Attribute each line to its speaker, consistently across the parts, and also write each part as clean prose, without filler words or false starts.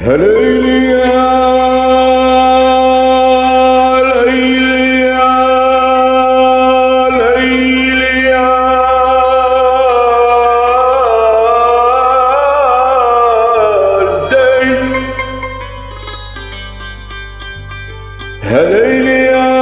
Speaker 1: هليلي يا ليلي يا ليلي يا ليل هليلي يا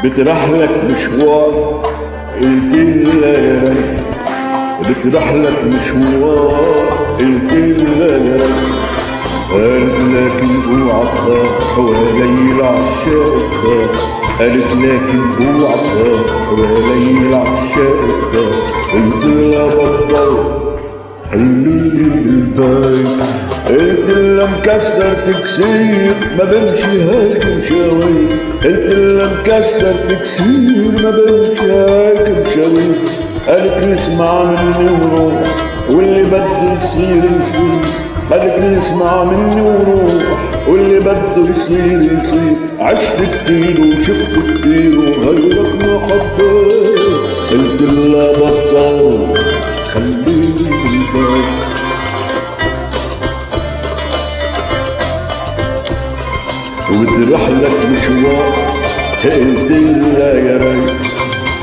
Speaker 1: بترحلك مشوار الدنيا، بترحلك مشوار الدنيا، قالت لكن اوعى تخاف حوالي العشاق، قالت لكن اوعى تخاف حوالي العشاق، قلت لها بطل خليني بالبيت، قلت لها مكسر تكسير ما بمشي هيك مشاوير، قلت لها مكسر تكسير ما بمشي هيك مشاوير، قالت لي اسمع مني وروح واللي بده يصير يصير، قالت لي اسمع مني وروح واللي بده يصير يصير، عشت كتير وشفت كتير وغيرك ما حبيت، قلت لها بطل خليني بالبيت، وبترحلك مشوار قلت لها يا ريت،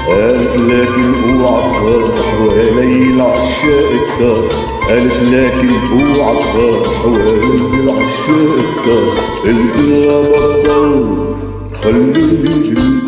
Speaker 1: قالت لكن اوعى تخاف حوالي العشاق الدار، قالت لكن اوعى تخاف حوالي العشاق الدار، قلت لها بطل خليني